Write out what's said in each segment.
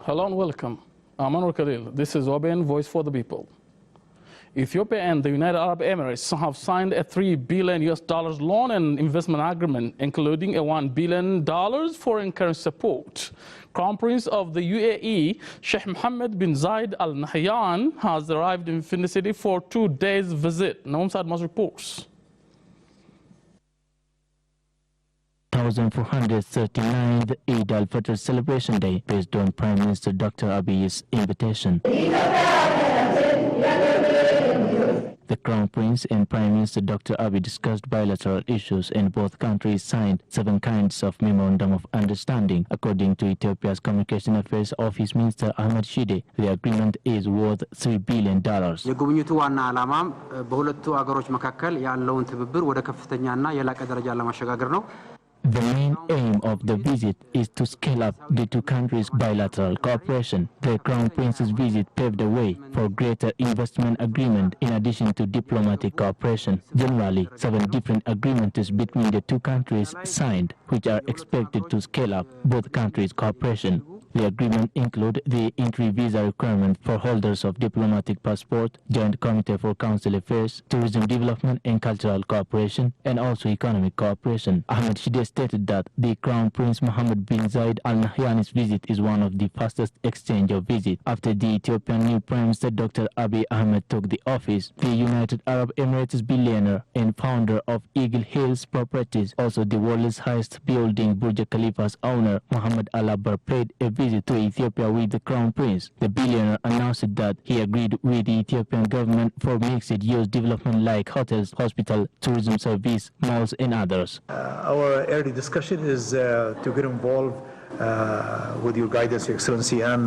Hello and welcome. I'm Anwar Khalil. This is OBN Voice for the People. Ethiopia and the United Arab Emirates have signed a $3 billion loan and investment agreement, including a $1 billion foreign currency support. Crown Prince of the UAE, Sheikh Mohammed bin Zayed Al Nahyan, has arrived in Finland City for 2 days visit. Naum Sadmas reports. 1439th Eid al-Fitr celebration day based on Prime Minister Dr. Abiy's invitation. The Crown Prince and Prime Minister Dr. Abiy discussed bilateral issues and both countries signed 7 kinds of memorandum of understanding. According to Ethiopia's Communication Affairs Office Minister Ahmed Shide, the agreement is worth $3 billion. የጉብኝቱ ዋና ዓላማም በሁለቱ አገሮች መካከል ያለውን ትብብር ወደ ከፍተኛና የላቀ ደረጃ ለማሸጋገር ነው። The main aim of the visit is to scale up the two countries' bilateral cooperation. The Crown Prince's visit paved the way for greater investment agreement in addition to diplomatic cooperation. Generally, 7 different agreements between the two countries signed, which are expected to scale up both countries' cooperation. The agreement include the entry visa requirement for holders of diplomatic passport, Joint Committee for Council Affairs, Tourism Development and Cultural Cooperation, and also economic cooperation. Ahmed Shide stated that the Crown Prince Mohammed bin Zayed Al Nahyan's visit is one of the fastest exchange of visits. After the Ethiopian new Prime Minister Dr. Abiy Ahmed took the office, the United Arab Emirates billionaire and founder of Eagle Hills Properties, also the world's highest building Burj Khalifa's owner, Mohammed Al Abbar, paid a visit to Ethiopia with the Crown Prince. The billionaire announced that he agreed with the Ethiopian government for mixed-use development like hotels, hospital, tourism service, malls, and others. Our early discussion is to get involved with your guidance, Your Excellency, and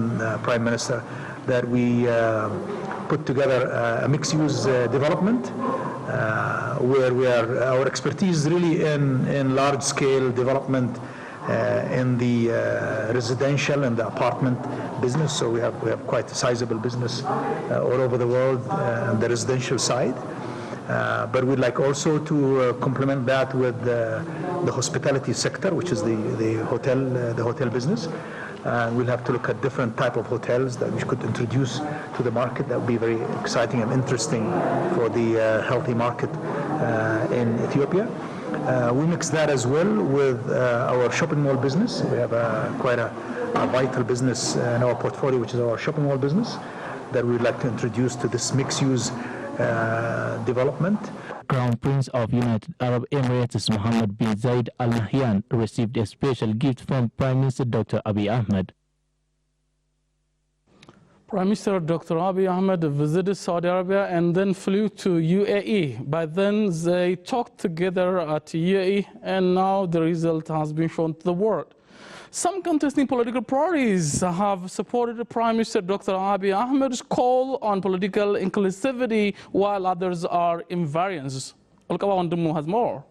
Prime Minister, that we put together a mixed-use development where our expertise is really in large-scale development in the residential and the apartment business. So we have quite a sizable business all over the world on the residential side. But we'd like also to complement that with the hospitality sector, which is the hotel business. We'll have to look at different type of hotels that we could introduce to the market. That would be very exciting and interesting for the healthy market in Ethiopia. We mix that as well with our shopping mall business. We have quite a vital business in our portfolio, which is our shopping mall business, that we'd like to introduce to this mixed-use development. Crown Prince of United Arab Emirates Mohammed bin Zayed Al Nahyan received a special gift from Prime Minister Dr. Abiy Ahmed. Prime Minister Dr. Abiy Ahmed visited Saudi Arabia and then flew to UAE. By then, they talked together at UAE, and now the result has been shown to the world. Some contesting political parties have supported Prime Minister Dr. Abiy Ahmed's call on political inclusivity, while others are in variance. Olkawa Wandumu has more.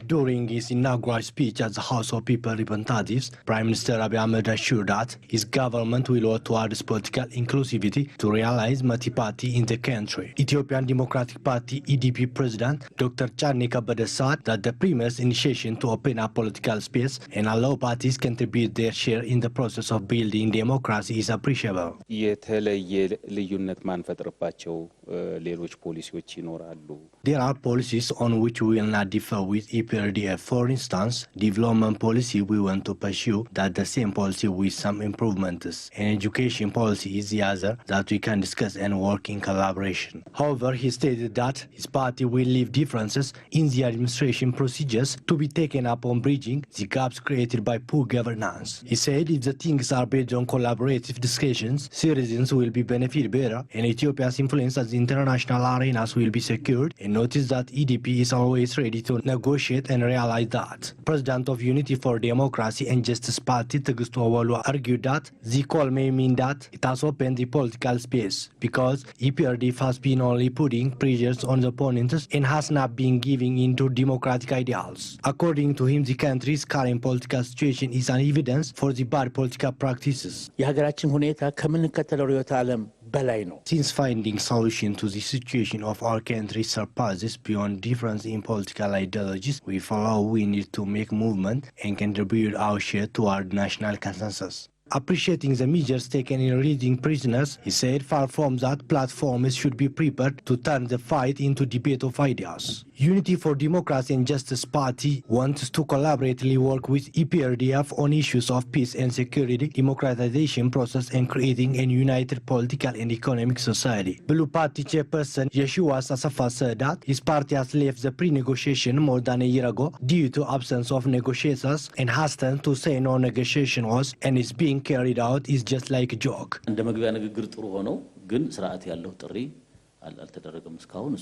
During his inaugural speech at the House of People Representatives, Prime Minister Abiy Ahmed assured that his government will work towards political inclusivity to realize multi-party in the country. Ethiopian Democratic Party EDP President Dr. Chani Kabede said that the Premier's initiation to open up political space and allow parties contribute their share in the process of building democracy is appreciable. There are policies on which we will not differ with EPRDF. For instance, development policy we want to pursue that the same policy with some improvements, and education policy is the other that we can discuss and work in collaboration. However, he stated that his party will leave differences in the administration procedures to be taken up on bridging the gaps created by poor governance. He said if the things are based on collaborative discussions, citizens will be benefited better and Ethiopia's influence at the international arenas will be secured, and notice that EDP is always ready to negotiate and realize that. President of Unity for Democracy and Justice Party Tegustu Awolu argued that the call may mean that it has opened the political space because EPRDF has been only putting pressures on the opponents and has not been giving into democratic ideals. According to him, the country's current political situation is an evidence for the bad political practices. Since finding solution to the situation of our country surpasses beyond difference in political ideologies, we follow we need to make movement and contribute our share toward national consensus. Appreciating the measures taken in releasing prisoners, he said far from that, platforms should be prepared to turn the fight into debate of ideas. Unity for Democracy and Justice Party wants to collaboratively work with EPRDF on issues of peace and security, democratization process, and creating a united political and economic society. Blue Party chairperson Yeshua Sasafa said that his party has left the pre-negotiation more than a year ago due to absence of negotiators and hesitant to say no negotiation was and is being carried out is just like a joke.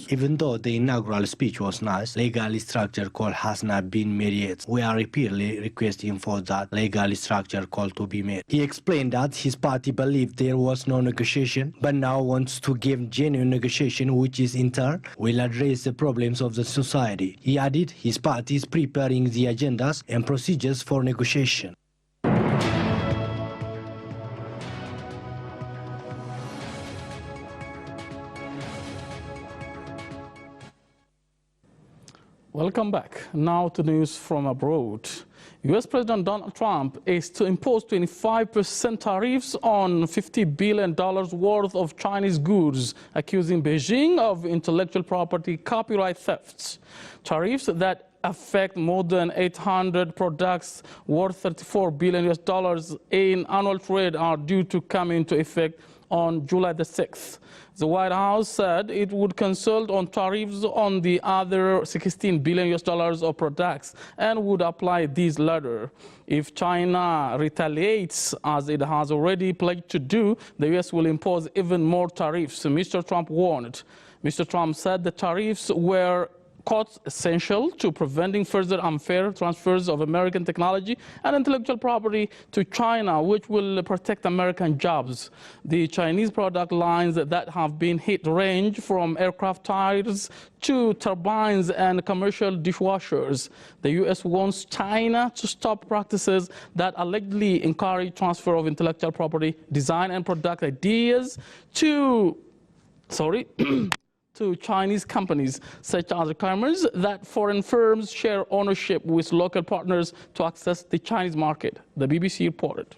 Even though the inaugural speech was nice, legally structured call has not been made yet. We are repeatedly requesting for that legally structured call to be made. He explained that his party believed there was no negotiation, but now wants to give genuine negotiation, which is in turn will address the problems of the society. He added his party is preparing the agendas and procedures for negotiation. Welcome back. Now to news from abroad. U.S. President Donald Trump is to impose 25% tariffs on $50 billion worth of Chinese goods, accusing Beijing of intellectual property copyright thefts. Tariffs that affect more than 800 products worth $34 billion in annual trade are due to come into effect on July the 6th. The White House said it would consult on tariffs on the other $16 billion of products and would apply these later. If China retaliates, as it has already pledged to do, the U.S. will impose even more tariffs, Mr. Trump warned. Mr. Trump said the tariffs were essential to preventing further unfair transfers of American technology and intellectual property to China, which will protect American jobs. The Chinese product lines that have been hit range from aircraft tires to turbines and commercial dishwashers. The U.S. wants China to stop practices that allegedly encourage transfer of intellectual property, design and product ideas to Chinese companies, such as requirements that foreign firms share ownership with local partners to access the Chinese market, the BBC reported.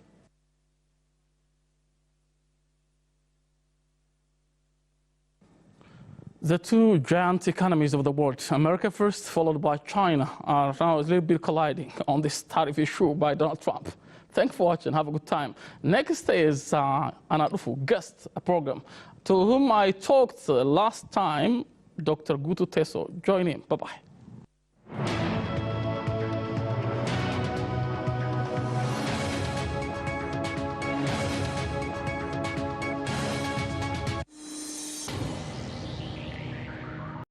The two giant economies of the world, America first, followed by China, are now a little bit colliding on this tariff issue by Donald Trump. Thanks for watching. Have a good time. Next is Anarufu guest program, to whom I talked last time, Dr. Gutu Teso. Join him. Bye-bye.